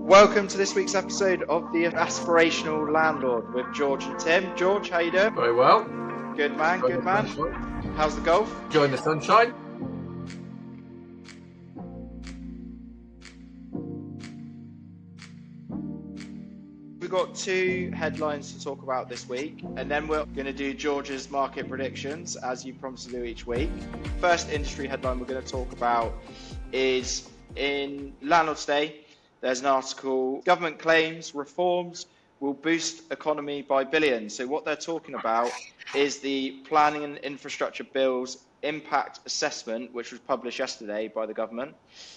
Welcome to this week's episode of the Aspirational Landlord with George and Tim. George, how you doing? Very well. Good man, good man. How's the golf? Enjoying the sunshine. We've got two headlines to talk about this week, and then we're going to do George's market predictions, as you promised to do each week. First industry headline we're going to talk about is in Landlords Day. There's an article, government claims reforms will boost economy by billions. So what they're talking about is the planning and infrastructure bill's impact assessment, which was published yesterday by the government,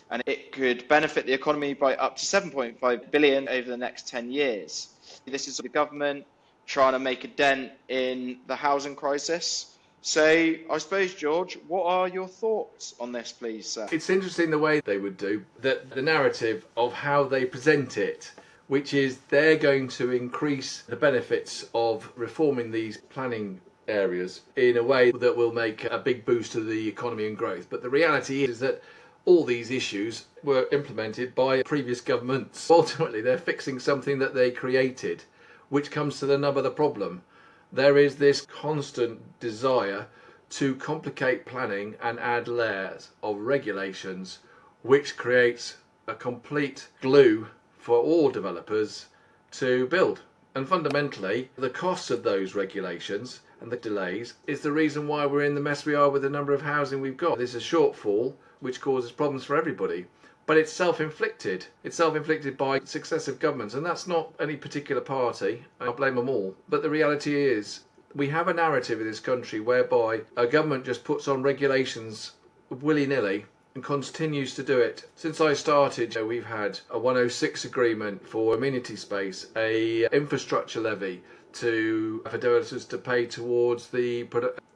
and it could benefit the economy by up to 7.5 billion over the next 10 years. This is the government trying to make a dent in the housing crisis. So I suppose, George, what are your thoughts on this, please, sir? It's interesting the way they would do that, the narrative of how they present it, which is they're going to increase the benefits of reforming these planning areas in a way that will make a big boost to the economy and growth. But the reality is that all these issues were implemented by previous governments. Ultimately, they're fixing something that they created, which comes to the nub of the problem. There is this constant desire to complicate planning and add layers of regulations, which creates a complete glue for all developers to build. And fundamentally, the cost of those regulations and the delays is the reason why we're in the mess we are with the number of housing we've got. There's a shortfall which causes problems for everybody. But it's self-inflicted. It's self-inflicted by successive governments, and that's not any particular party. I blame them all. But the reality is, we have a narrative in this country whereby a government just puts on regulations willy-nilly and continues to do it. Since I started, we've had a 106 agreement for amenity space, a infrastructure levy for developers to pay towards the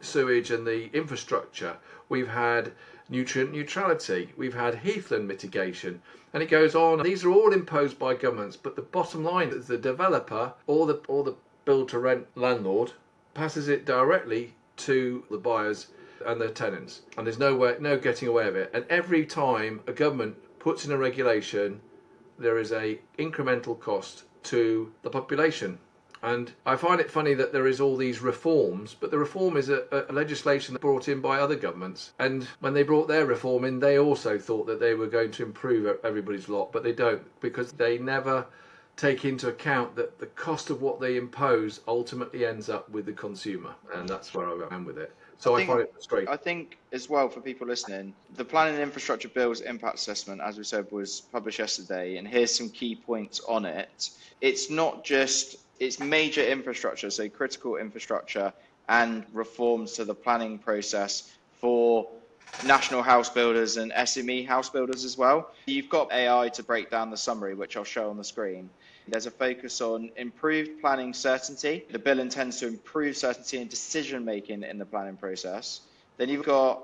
sewage and the infrastructure. We've had nutrient neutrality, we've had heathland mitigation, and it goes on. These are all imposed by governments, but the bottom line is the developer or the build to rent landlord passes it directly to the buyers and the tenants, and there's no getting away with it. And every time a government puts in a regulation, there is a incremental cost to the population. And I find it funny that there is all these reforms, but the reform is a legislation brought in by other governments. And when they brought their reform in, they also thought that they were going to improve everybody's lot, but they don't, because they never take into account that the cost of what they impose ultimately ends up with the consumer. And that's where I am with it. So I find it frustrating. I think as well, for people listening, the Planning and Infrastructure Bill's impact assessment, as we said, was published yesterday, and here's some key points on it. It's not just it's major infrastructure, so critical infrastructure, and reforms to the planning process for national house builders and SME house builders as well. You've got AI to break down the summary, which I'll show on the screen. There's a focus on improved planning certainty. The bill intends to improve certainty and decision making in the planning process. Then you've got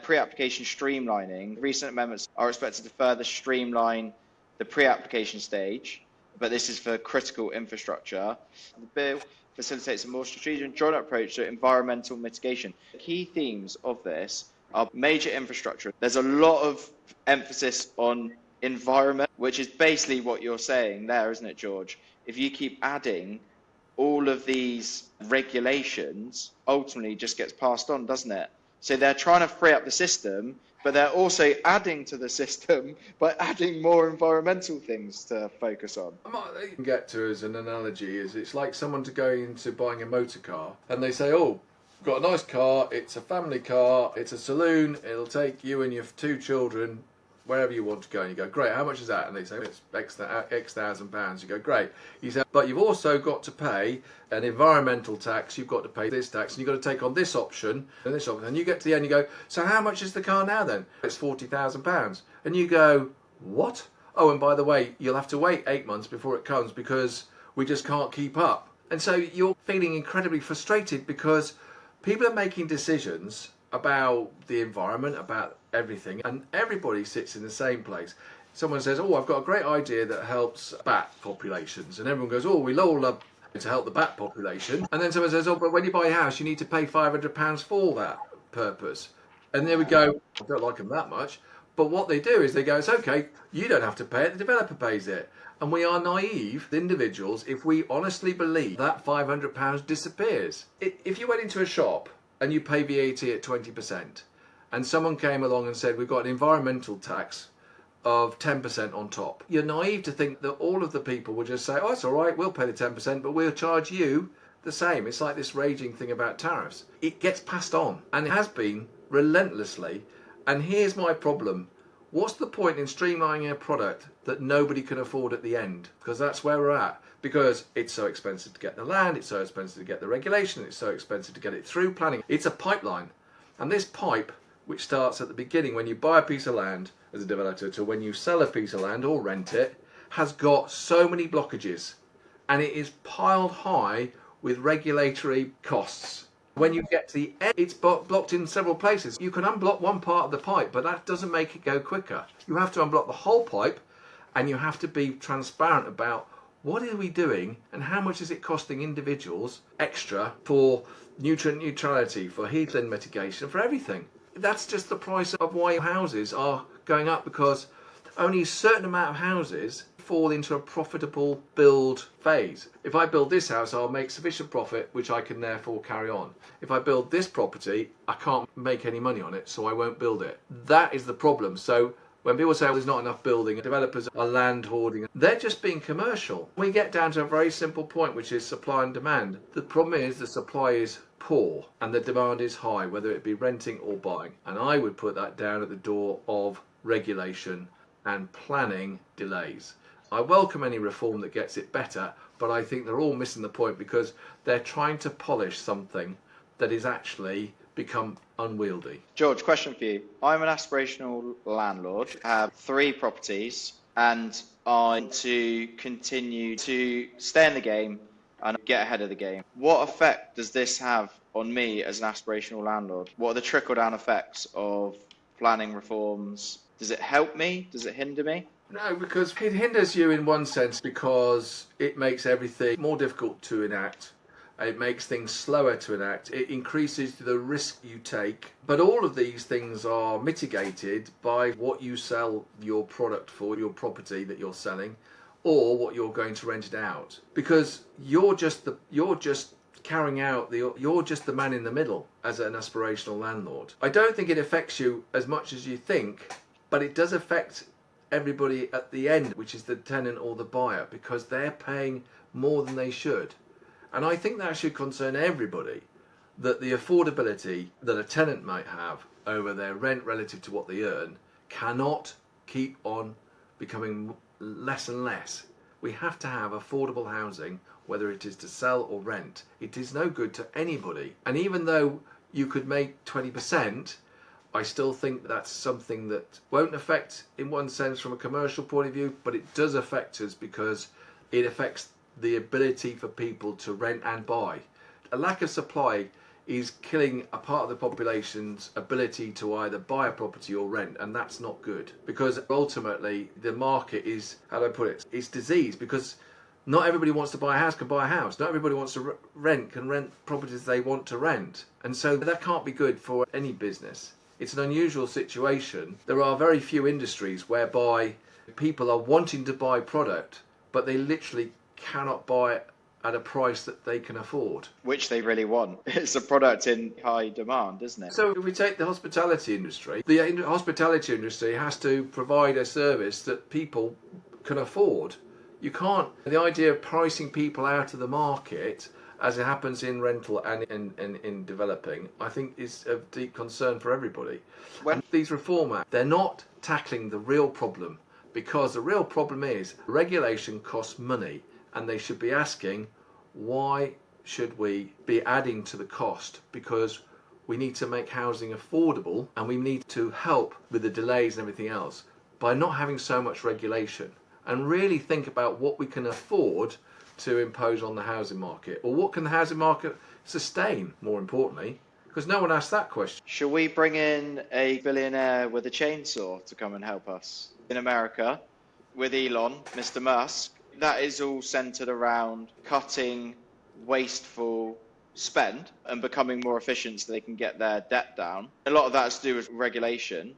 pre-application streamlining. Recent amendments are expected to further streamline the pre-application stage, but this is for critical infrastructure. The bill facilitates a more strategic and joint approach to environmental mitigation. The key themes of this are major infrastructure. There's a lot of emphasis on environment, which is basically what you're saying there, isn't it, George? If you keep adding all of these regulations, ultimately just gets passed on, doesn't it? So they're trying to free up the system, but they're also adding to the system by adding more environmental things to focus on. What they can get to as an analogy is it's like someone to go into buying a motor car and they say, oh, we've got a nice car, it's a family car, it's a saloon, it'll take you and your two children wherever you want to go. And you go, great, how much is that? And they say, it's X thousand pounds. You go, great. You say, but you've also got to pay an environmental tax, you've got to pay this tax, and you've got to take on this option and this option. And you get to the end, you go, so how much is the car now then? It's £40,000. And you go, what? Oh, and by the way, you'll have to wait 8 months before it comes because we just can't keep up. And so you're feeling incredibly frustrated because people are making decisions about the environment, about everything, and everybody sits in the same place. Someone says, oh, I've got a great idea that helps bat populations, and everyone goes, oh, we'll all love to help the bat population. And then someone says, oh, but when you buy a house you need to pay £500 for that purpose. And there we go, I don't like them that much, But what they do is they go, it's okay, you don't have to pay it, the developer pays it. And we are naive individuals if we honestly believe that £500 disappears. If you went into a shop and you pay VAT at 20%, and someone came along and said, we've got an environmental tax of 10% on top, you're naive to think that all of the people will just say, oh, it's all right, we'll pay the 10%, but we'll charge you the same. It's like this raging thing about tariffs. It gets passed on, and it has been relentlessly. And here's my problem. What's the point in streamlining a product that nobody can afford at the end? Because that's where we're at. Because it's so expensive to get the land, it's so expensive to get the regulation, it's so expensive to get it through planning. It's a pipeline. And this pipe, which starts at the beginning when you buy a piece of land as a developer to when you sell a piece of land or rent it, has got so many blockages. And it is piled high with regulatory costs. When you get to the end, it's blocked in several places. You can unblock one part of the pipe, but that doesn't make it go quicker. You have to unblock the whole pipe, and you have to be transparent about what are we doing and how much is it costing individuals extra for nutrient neutrality, for heatland mitigation, for everything. That's just the price of why houses are going up, because only a certain amount of houses fall into a profitable build phase. If I build this house, I'll make sufficient profit, which I can therefore carry on. If I build this property, I can't make any money on it, so I won't build it. That is the problem. So when people say, well, there's not enough building, developers are land hoarding, they're just being commercial. We get down to a very simple point, which is supply and demand. The problem is the supply is poor and the demand is high, whether it be renting or buying. And I would put that down at the door of regulation and planning delays. I welcome any reform that gets it better, but I think they're all missing the point because they're trying to polish something that is actually become unwieldy. George, question for you. I'm an aspirational landlord. I have 3 properties and I want to continue to stay in the game and get ahead of the game. What effect does this have on me as an aspirational landlord? What are the trickle-down effects of planning reforms? Does it help me? Does it hinder me? No, because it hinders you in one sense because it makes everything more difficult to enact. It makes things slower to enact. It increases the risk you take. But all of these things are mitigated by what you sell your product for, your property that you're selling, or what you're going to rent it out. Because you're just carrying out you're just the man in the middle as an aspirational landlord. I don't think it affects you as much as you think, but it does affect everybody at the end, which is the tenant or the buyer, because they're paying more than they should. And I think that should concern everybody, that the affordability that a tenant might have over their rent relative to what they earn cannot keep on becoming less and less. We have to have affordable housing, whether it is to sell or rent. It is no good to anybody. And even though you could make 20%, I still think that's something that won't affect, in one sense, from a commercial point of view, but it does affect us because it affects the ability for people to rent and buy. A lack of supply is killing a part of the population's ability to either buy a property or rent, and that's not good, because ultimately the market is, how do I put it, it's diseased, because not everybody wants to buy a house can buy a house. Not everybody wants to rent can rent properties they want to rent, and so that can't be good for any business. It's an unusual situation. There are very few industries whereby people are wanting to buy product, but they literally cannot buy it at a price that they can afford. Which they really want. It's a product in high demand, isn't it? So if we take the hospitality industry, the hospitality industry has to provide a service that people can afford. You can't, the idea of pricing people out of the market, as it happens in rental and in developing, I think is of deep concern for everybody. When these reform acts, they're not tackling the real problem, because the real problem is regulation costs money, and they should be asking, why should we be adding to the cost? Because we need to make housing affordable, and we need to help with the delays and everything else by not having so much regulation, and really think about what we can afford to impose on the housing market, or what can the housing market sustain, more importantly, because no one asked that question. Shall we bring in a billionaire with a chainsaw to come and help us? In America, with Elon, Mr. Musk, that is all centered around cutting wasteful spend and becoming more efficient so they can get their debt down. A lot of that has to do with regulation.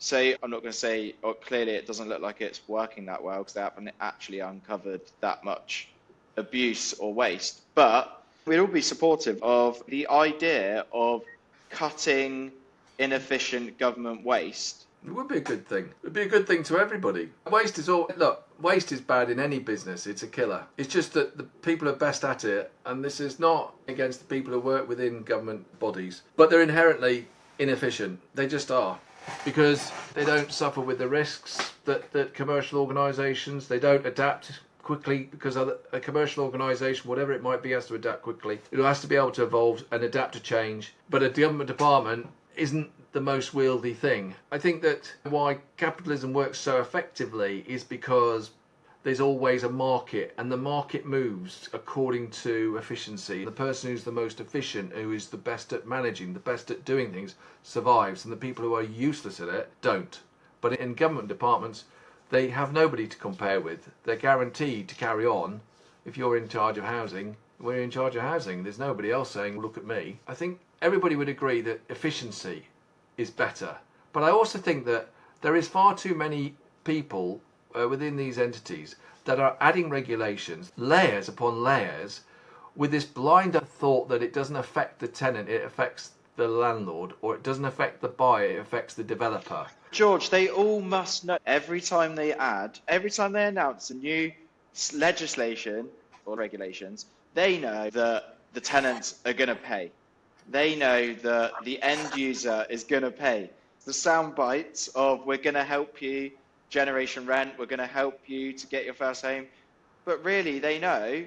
So I'm not going to say, oh, clearly it doesn't look like it's working that well because they haven't actually uncovered that much abuse or waste. But we'd all be supportive of the idea of cutting inefficient government waste. It would be a good thing. It would be a good thing to everybody. Waste is bad in any business. It's a killer. It's just that the people are best at it, and this is not against the people who work within government bodies, but they're inherently inefficient. They just are. Because they don't suffer with the risks that commercial organisations, they don't adapt quickly, because a commercial organisation, whatever it might be, has to adapt quickly. It has to be able to evolve and adapt to change. But a government department isn't the most wieldy thing. I think that why capitalism works so effectively is because there's always a market, and the market moves according to efficiency. The person who's the most efficient, who is the best at managing, the best at doing things, survives, and the people who are useless at it don't. But in government departments, they have nobody to compare with. They're guaranteed to carry on. If you're in charge of housing, we're in charge of housing. There's nobody else saying, look at me. I think everybody would agree that efficiency is better. But I also think that there is far too many people within these entities that are adding regulations, layers upon layers, with this blind thought that it doesn't affect the tenant, it affects the landlord, or it doesn't affect the buyer, it affects the developer. George, they all must know every time they announce a new legislation or regulations, they know that the tenants are going to pay. They know that the end user is going to pay. The sound bites of we're going to help you generation rent, we're going to help you to get your first home. But really, they know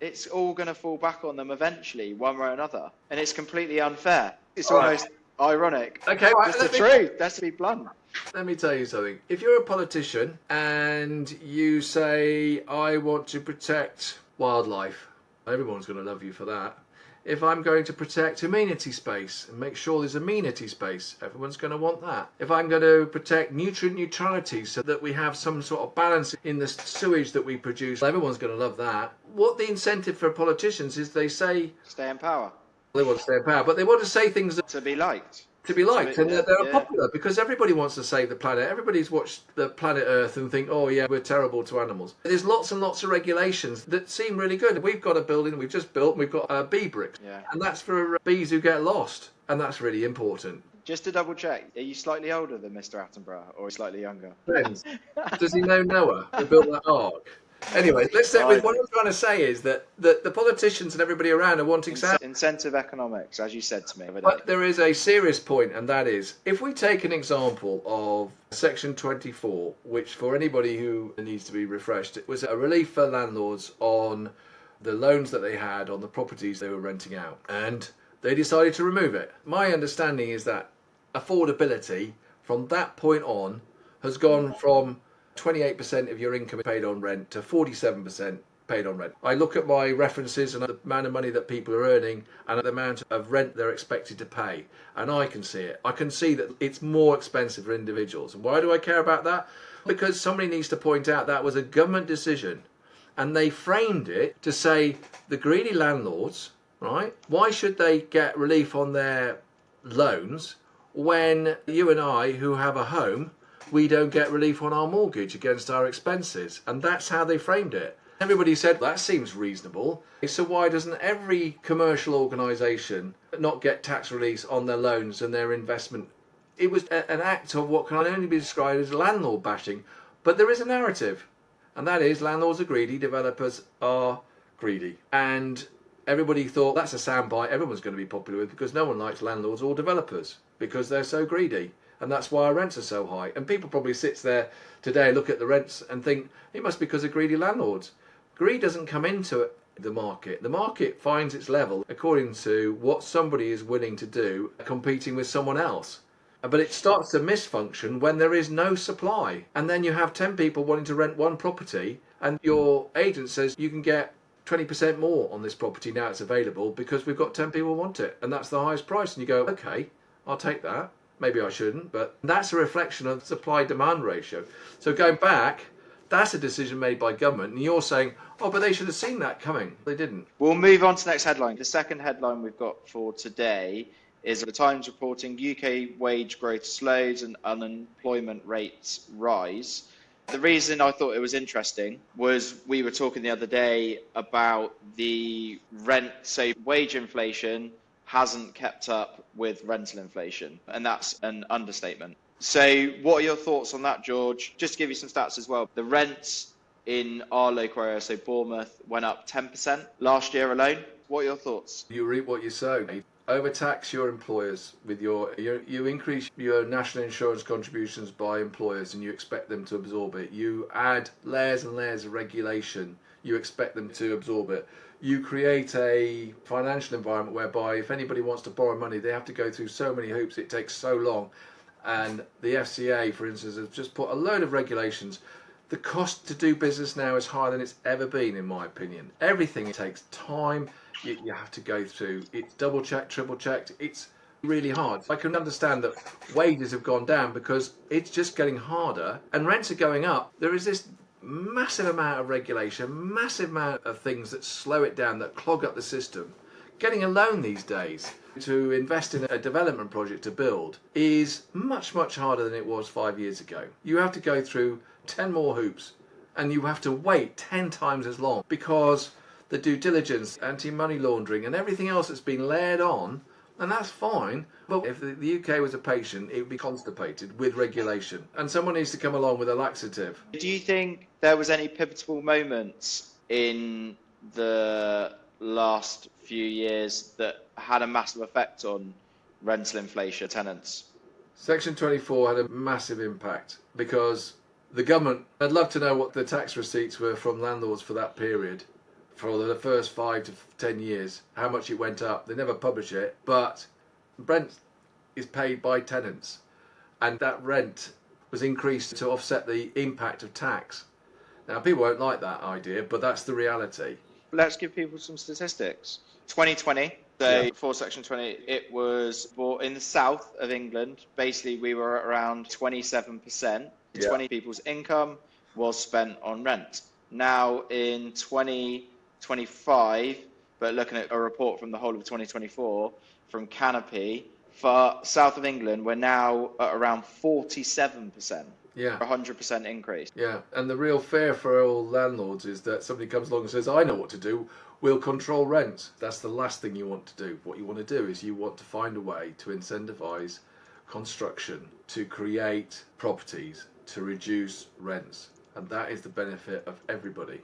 it's all going to fall back on them eventually, one way or another. And it's completely unfair. It's almost ironic. Okay, well, it's the truth. Let's be blunt. Let me tell you something. If you're a politician and you say, I want to protect wildlife, everyone's going to love you for that. If I'm going to protect amenity space and make sure there's amenity space, everyone's going to want that. If I'm going to protect nutrient neutrality so that we have some sort of balance in the sewage that we produce, everyone's going to love that. What the incentive for politicians is, they say... Stay in power. They want to stay in power, but they want to say things that... To be liked. And they're popular because everybody wants to save the planet. Everybody's watched the planet Earth and think, oh yeah, we're terrible to animals. There's lots and lots of regulations that seem really good. We've got a building we've just built, we've got bee bricks, and that's for bees who get lost, and that's really important. Just to double check, are you slightly older than Mr. Attenborough or slightly younger? Friends, does he know Noah who built that ark? Anyway, let's say what I'm trying to say is that the politicians and everybody around are wanting incentive economics, as you said to me. But there is a serious point, and that is, if we take an example of Section 24, which for anybody who needs to be refreshed, it was a relief for landlords on the loans that they had on the properties they were renting out, and they decided to remove it. My understanding is that affordability from that point on has gone from 28% of your income paid on rent to 47% paid on rent. I look at my references and the amount of money that people are earning and the amount of rent they're expected to pay, and I can see it. I can see that it's more expensive for individuals. And why do I care about that? Because somebody needs to point out that was a government decision, and they framed it to say the greedy landlords, right? Why should they get relief on their loans when you and I, who have a home, we don't get relief on our mortgage against our expenses? And that's how they framed it. Everybody said, that seems reasonable. So why doesn't every commercial organisation not get tax release on their loans and their investment? It was an act of what can only be described as landlord bashing. But there is a narrative, and that is landlords are greedy, developers are greedy. And everybody thought that's a soundbite everyone's going to be popular with, because no one likes landlords or developers because they're so greedy. And that's why our rents are so high. And people probably sits there today, look at the rents and think it must be because of greedy landlords. Greed doesn't come into the market. The market finds its level according to what somebody is willing to do, competing with someone else. But it starts to misfunction when there is no supply. And then you have 10 people wanting to rent one property, and your agent says you can get 20% more on this property now it's available because we've got 10 people who want it. And that's the highest price. And you go, okay, I'll take that. Maybe I shouldn't, but that's a reflection of the supply-demand ratio. So going back, that's a decision made by government, and you're saying, oh, but they should have seen that coming. They didn't. We'll move on to the next headline. The second headline we've got for today is the Times reporting UK wage growth slows and unemployment rates rise. The reason I thought it was interesting was we were talking the other day about the rent, so wage inflation hasn't kept up with rental inflation, and that's an understatement. So what are your thoughts on that, George? Just to give you some stats as well. The rents in our local area, so Bournemouth, went up 10% last year alone. What are your thoughts? You reap what you sow. Overtax your employers with you increase your national insurance contributions by employers and you expect them to absorb it. You add layers and layers of regulation, you expect them to absorb it. You create a financial environment whereby if anybody wants to borrow money, they have to go through so many hoops, it takes so long. And the FCA, for instance, has just put a load of regulations. The cost to do business now is higher than it's ever been, in my opinion. Everything takes time. You have to go through. It's double checked, triple checked. It's really hard. I can understand that wages have gone down because it's just getting harder and rents are going up. There is this massive amount of regulation, massive amount of things that slow it down, that clog up the system. Getting a loan these days to invest in a development project to build is much, much harder than it was 5 years ago. You have to go through 10 more hoops and you have to wait 10 times as long because the due diligence, anti-money laundering and everything else that's been layered on, and that's fine, but if the UK was a patient, it would be constipated with regulation and someone needs to come along with a laxative. Do you think there was any pivotal moments in the last few years that had a massive effect on rental inflation, tenants? Section 24 had a massive impact because the government, I'd love to know what the tax receipts were from landlords for that period, for the first 5 to 10 years, how much it went up. They never publish it, but rent is paid by tenants, and that rent was increased to offset the impact of tax. Now, people won't like that idea, but that's the reality. Let's give people some statistics. 2020, so Yeah. before Section 20, it was in the south of England. Basically, we were at around 27%. Yeah. 20 people's income was spent on rent. Now in 2025, but looking at a report from the whole of 2024 from Canopy, for south of England, we're now at around 47%. Yeah. 100% increase. Yeah, and the real fear for all landlords is that somebody comes along and says, I know what to do, we'll control rent. That's the last thing you want to do. What you want to do is you want to find a way to incentivise construction, to create properties, to reduce rents. And that is the benefit of everybody.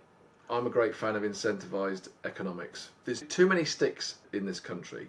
I'm a great fan of incentivised economics. There's too many sticks in this country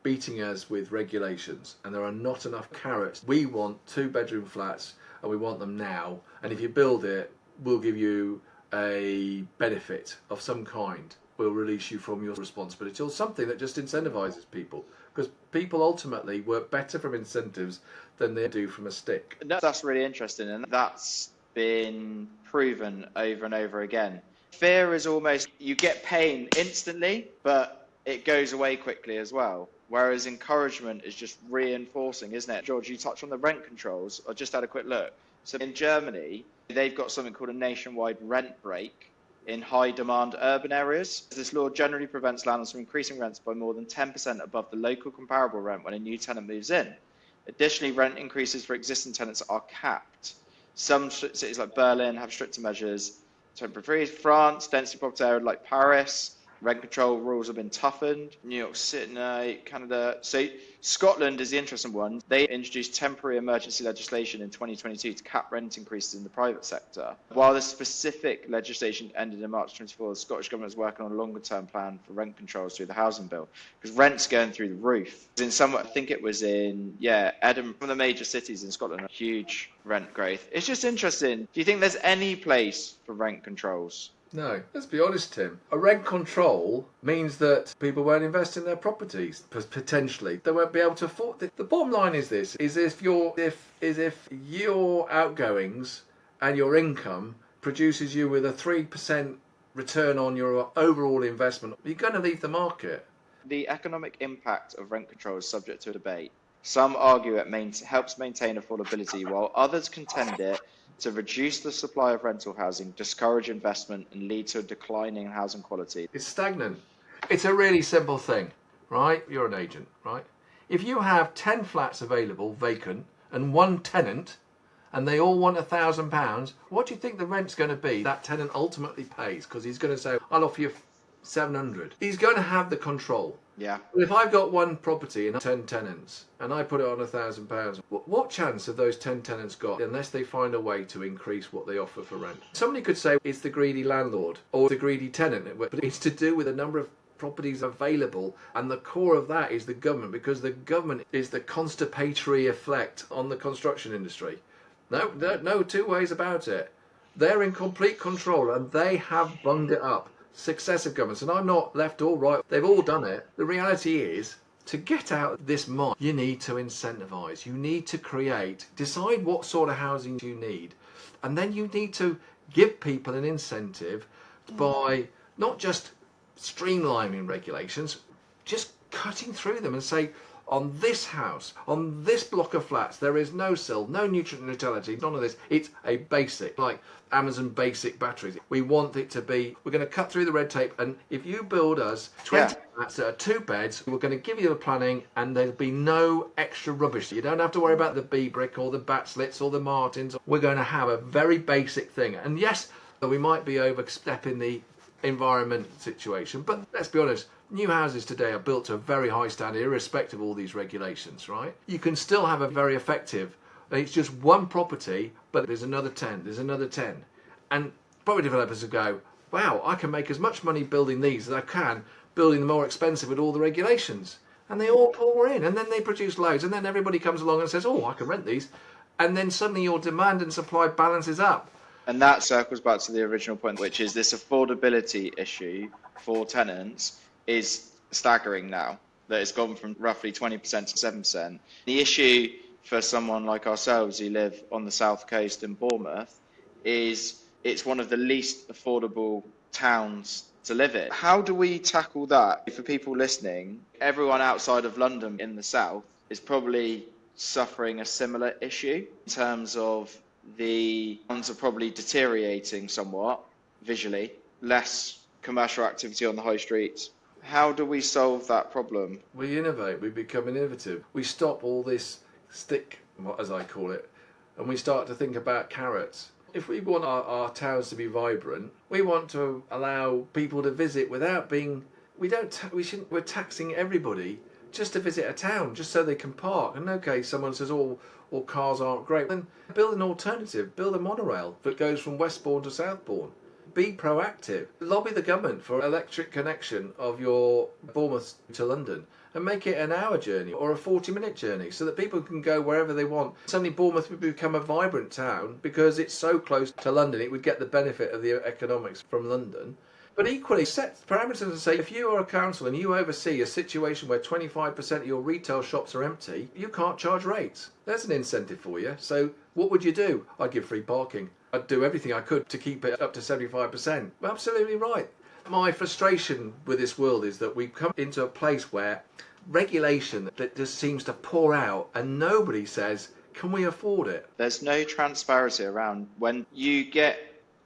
beating us with regulations, and there are not enough carrots. We want 2-bedroom flats, and we want them now. And if you build it, we'll give you a benefit of some kind. We'll release you from your responsibility, or something that just incentivises people. Because people ultimately work better from incentives than they do from a stick. That's really interesting, and that's been proven over and over again. Fear is almost, you get pain instantly, but it goes away quickly as well. Whereas encouragement is just reinforcing, isn't it? George, you touched on the rent controls. I just had a quick look. So in Germany, they've got something called a nationwide rent break in high demand urban areas. This law generally prevents landlords from increasing rents by more than 10% above the local comparable rent when a new tenant moves in. Additionally, rent increases for existing tenants are capped. Some cities like Berlin have stricter measures. Temporary France, densely populated area like Paris, rent control rules have been toughened. New York City, Canada. So Scotland is the interesting one. They introduced temporary emergency legislation in 2022 to cap rent increases in the private sector. While the specific legislation ended in March 24, the Scottish government is working on a longer-term plan for rent controls through the housing bill, because rent's going through the roof. In some, I think it was in Edinburgh, one of the major cities in Scotland, huge rent growth. It's just interesting. Do you think there's any place for rent controls? No, let's be honest, Tim. A rent control means that people won't invest in their properties, potentially. They won't be able to afford it. The bottom line is this, is if your outgoings and your income produces you with a 3% return on your overall investment, you're going to leave the market. The economic impact of rent control is subject to debate. Some argue it helps maintain affordability, while others contend it to reduce the supply of rental housing, discourage investment, and lead to a decline in housing quality. It's stagnant. It's a really simple thing, right? You're an agent, right? If you have 10 flats available vacant and one tenant, and they all want £1,000, what do you think the rent's going to be that tenant ultimately pays? Because he's going to say, I'll offer you 700. He's going to have the control. Yeah. If I've got one property and 10 tenants and I put it on £1,000, what chance have those 10 tenants got unless they find a way to increase what they offer for rent? Somebody could say it's the greedy landlord or the greedy tenant, but it's to do with the number of properties available, and the core of that is the government, because the government is the constipatory effect on the construction industry. No two ways about it. They're in complete control and they have bunged it up. Successive governments, and I'm not left or right, they've all done it. The reality is, to get out of this mine, you need to incentivise, you need to decide what sort of housing you need, and then you need to give people an incentive by not just streamlining regulations, just cutting through them and say, on this house, on this block of flats, there is no sill, no nutrient neutrality, none of this. It's a basic, like Amazon basic batteries. We want it to be, we're going to cut through the red tape, and if you build us 20 flats that are 2 beds, we're going to give you the planning and there'll be no extra rubbish. You don't have to worry about the B brick or the bat slits or the Martins. We're going to have a very basic thing. And yes, we might be overstepping the environment situation, but let's be honest, new houses today are built to a very high standard irrespective of all these regulations, right? You can still have a very effective, it's just one property, but there's another 10, there's another 10, and property developers will go, wow, I can make as much money building these as I can building the more expensive with all the regulations, and they all pour in, and then they produce loads, and then everybody comes along and says, oh, I can rent these, and then suddenly your demand and supply balances up. And that circles back to the original point, which is this affordability issue for tenants is staggering now, that it's gone from roughly 20% to 7%. The issue for someone like ourselves who live on the south coast in Bournemouth is it's one of the least affordable towns to live in. How do we tackle that? For people listening, everyone outside of London in the south is probably suffering a similar issue in terms of the towns are probably deteriorating somewhat visually, less commercial activity on the high streets. How do we solve that problem? We innovate, we become innovative. We stop all this stick, as I call it, and we start to think about carrots. If we want our towns to be vibrant, we want to allow people to visit without being, we're taxing everybody just to visit a town, just so they can park. And okay, someone says, oh, well, cars aren't great. Then build an alternative, build a monorail that goes from Westbourne to Southbourne. Be proactive. Lobby the government for electric connection of your Bournemouth to London and make it an hour journey or a 40-minute journey so that people can go wherever they want. Suddenly Bournemouth would become a vibrant town because it's so close to London. It would get the benefit of the economics from London. But equally, set parameters and say, if you are a council and you oversee a situation where 25% of your retail shops are empty, you can't charge rates. There's an incentive for you. So what would you do? I'd give free parking. I'd do everything I could to keep it up to 75%. Absolutely right. My frustration with this world is that we've come into a place where regulation that just seems to pour out and nobody says, can we afford it? There's no transparency around when you get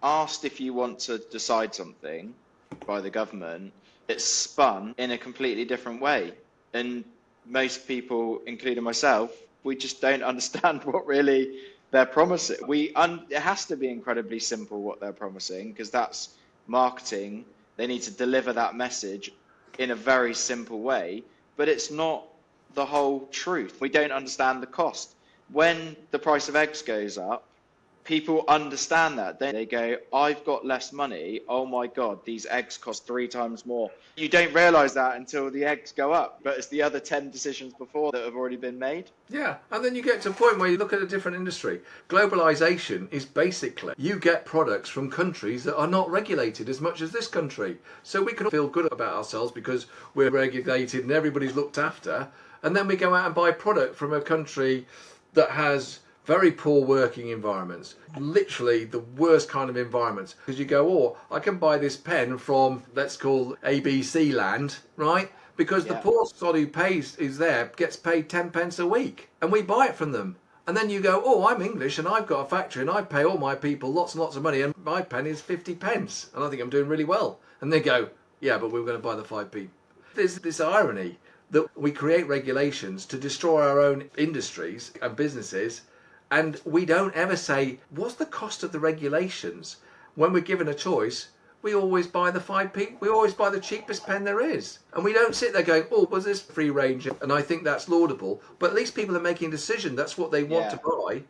asked if you want to decide something by the government, it's spun in a completely different way. And most people, including myself, we just don't understand what really they're promising. It has to be incredibly simple what they're promising, because that's marketing. They need to deliver that message in a very simple way, but it's not the whole truth. We don't understand the cost. When the price of eggs goes up, people understand that. They go, I've got less money. Oh my God, these eggs cost 3 times more. You don't realise that until the eggs go up, but it's the other 10 decisions before that have already been made. Yeah, and then you get to a point where you look at a different industry. Globalisation is basically, you get products from countries that are not regulated as much as this country. So we can feel good about ourselves because we're regulated and everybody's looked after. And then we go out and buy product from a country that has very poor working environments, literally the worst kind of environments. Because you go, oh, I can buy this pen from, let's call ABC land, right? Because the poor sod who gets paid 10 pence a week, and we buy it from them. And then you go, oh, I'm English and I've got a factory and I pay all my people lots and lots of money and my pen is 50 pence and I think I'm doing really well. And they go, yeah, but we were going to buy the 5p. There's this irony that we create regulations to destroy our own industries and businesses, and we don't ever say, what's the cost of the regulations? When we're given a choice, we always buy the 5p, we always buy the cheapest pen there is. And we don't sit there going, oh, was this free range? And I think that's laudable. But at least people are making a decision. That's what they want to buy.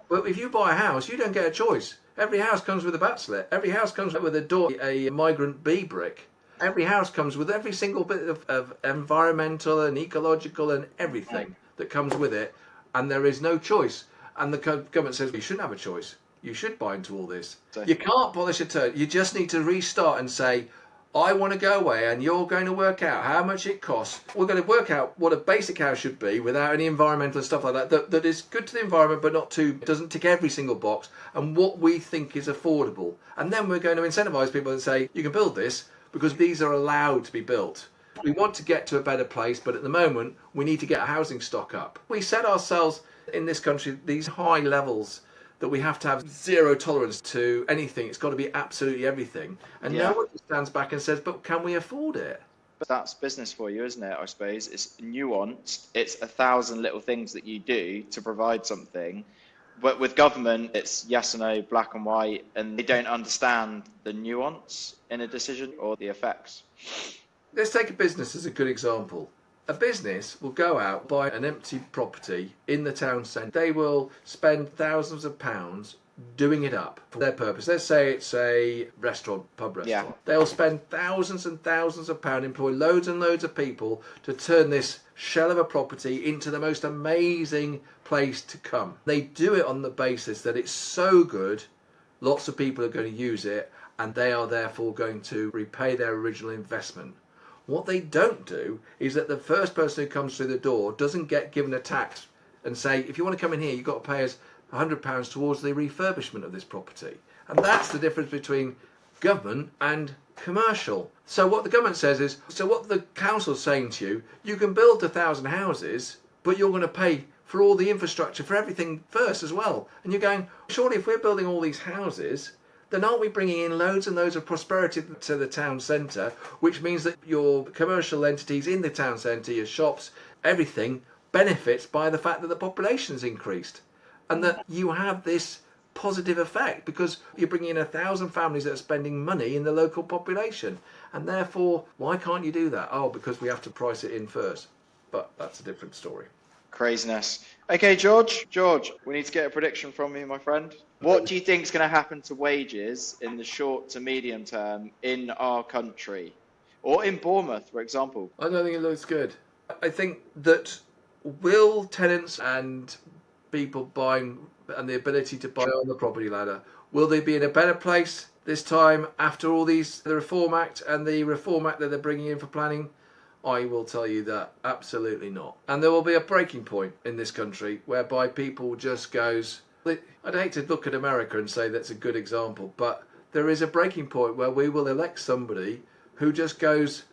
But if you buy a house, you don't get a choice. Every house comes with a bat slit. Every house comes with a door, a migrant bee brick. Every house comes with every single bit of environmental and ecological and everything that comes with it. And there is no choice. And the government says, you shouldn't have a choice. You should buy into all this. You can't polish a turd. You just need to restart and say, I want to go away and you're going to work out how much it costs. We're going to work out what a basic house should be without any environmental stuff like that, that is good to the environment but not too, doesn't tick every single box, and what we think is affordable. And then we're going to incentivise people and say, you can build this because these are allowed to be built. We want to get to a better place, but at the moment we need to get our housing stock up. We set ourselves in this country these high levels that we have to have zero tolerance to anything. It's got to be absolutely everything. And no one stands back and says, but can we afford it? But that's business for you, isn't it? I suppose it's nuanced. It's 1,000 little things that you do to provide something. But with government, it's yes or no, black and white, and they don't understand the nuance in a decision or the effects. Let's take a business as a good example. A business will go out, buy an empty property in the town centre. They will spend thousands of pounds doing it up for their purpose. Let's say it's a restaurant, pub restaurant. They'll spend thousands and thousands of pounds, employ loads and loads of people to turn this shell of a property into the most amazing place to come. They do it on the basis that it's so good, lots of people are going to use it, and they are therefore going to repay their original investment. What they don't do is that the first person who comes through the door doesn't get given a tax and say, if you want to come in here, you've got to pay us £100 towards the refurbishment of this property. And that's the difference between government and commercial. So what the government says is, so what the council's saying to you, you can build 1,000 houses, but you're going to pay for all the infrastructure, for everything first as well. And you're going, surely if we're building all these houses, then aren't we bringing in loads and loads of prosperity to the town centre, which means that your commercial entities in the town centre, your shops, everything benefits by the fact that the population's increased, and that you have this positive effect because you're bringing in 1,000 families that are spending money in the local population. And therefore, why can't you do that? Oh, because we have to price it in first. But that's a different story. Craziness. Okay, George, we need to get a prediction from you, my friend. What do you think is going to happen to wages in the short to medium term in our country? Or in Bournemouth, for example? I don't think it looks good. I think that will tenants and people buying and the ability to buy on the property ladder, will they be in a better place this time after all these, the Reform Act and the Reform Act that they're bringing in for planning? I will tell you that absolutely not. And there will be a breaking point in this country whereby people just goes, I'd hate to look at America and say that's a good example, but there is a breaking point where we will elect somebody who just goes,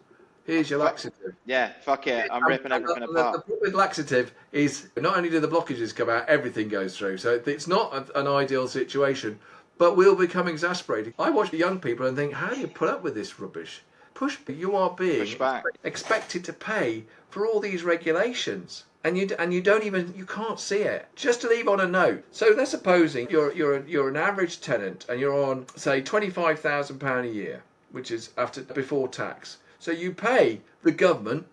here's your laxative. Yeah, fuck it, I'm ripping everything apart. The problem with laxative is not only do the blockages come out, everything goes through. So it's not an ideal situation, but we'll become exasperated. I watch the young people and think, how do you put up with this rubbish? You are being expected to pay for all these regulations, and you don't even, you can't see it. Just to leave on a note, so let's supposing you're an average tenant and you're on say £25,000 a year, which is before tax. So you pay the government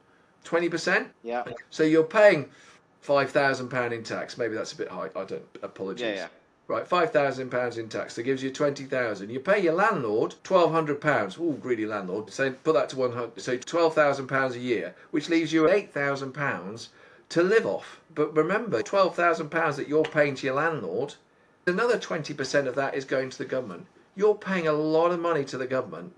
20%. Yeah. So you're paying £5,000 in tax. Maybe that's a bit high. Apologies. Yeah. Right, £5,000 in tax. That gives you 20,000. You pay your landlord £1,200. Oh, greedy landlord. So put that to 100. So £12,000 a year, which leaves you £8,000 to live off. But remember, £12,000 that you're paying to your landlord, another 20% of that is going to the government. You're paying a lot of money to the government,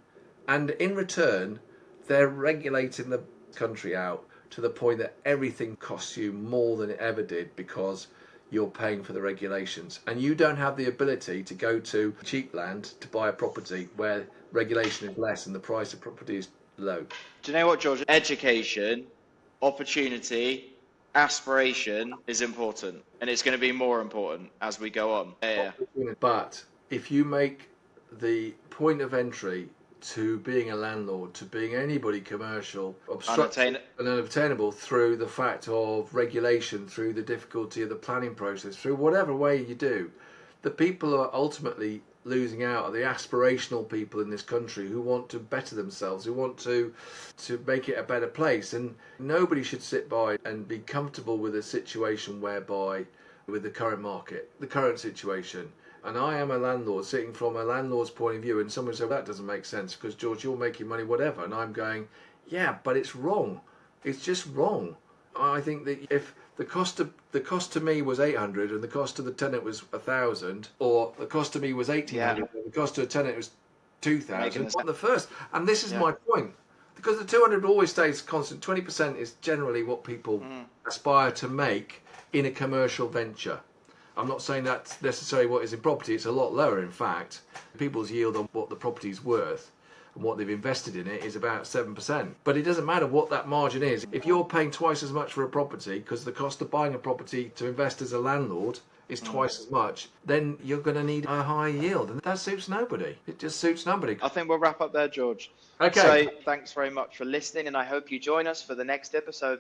and in return, they're regulating the country out to the point that everything costs you more than it ever did because you're paying for the regulations, and you don't have the ability to go to cheap land to buy a property where regulation is less and the price of property is low. Do you know what, George? Education, opportunity, aspiration is important, and it's going to be more important as we go on. But if you make the point of entry to being a landlord, to being anybody commercial, Unattain- and unobtainable through the fact of regulation, through the difficulty of the planning process, through whatever way you do. The people who are ultimately losing out are the aspirational people in this country who want to better themselves, who want to make it a better place. And nobody should sit by and be comfortable with a situation whereby, with the current market, the current situation. And I am a landlord, sitting from a landlord's point of view, and someone said, well, that doesn't make sense because, George, you're making money, whatever. And I'm going, yeah, but it's wrong. It's just wrong. I think that if the cost to me was 800 and the cost to the tenant was 1,000, or the cost to me was 1,800 and the cost to a tenant was 2,000, on the first. And this is my point, because the 200 always stays constant. 20% is generally what people aspire to make in a commercial venture. I'm not saying that's necessarily what is in property. It's a lot lower, in fact. People's yield on what the property's worth and what they've invested in it is about 7%. But it doesn't matter what that margin is. If you're paying twice as much for a property, because the cost of buying a property to invest as a landlord is twice as much, then you're going to need a high yield. And that suits nobody. It just suits nobody. I think we'll wrap up there, George. Okay. So thanks very much for listening, and I hope you join us for the next episode.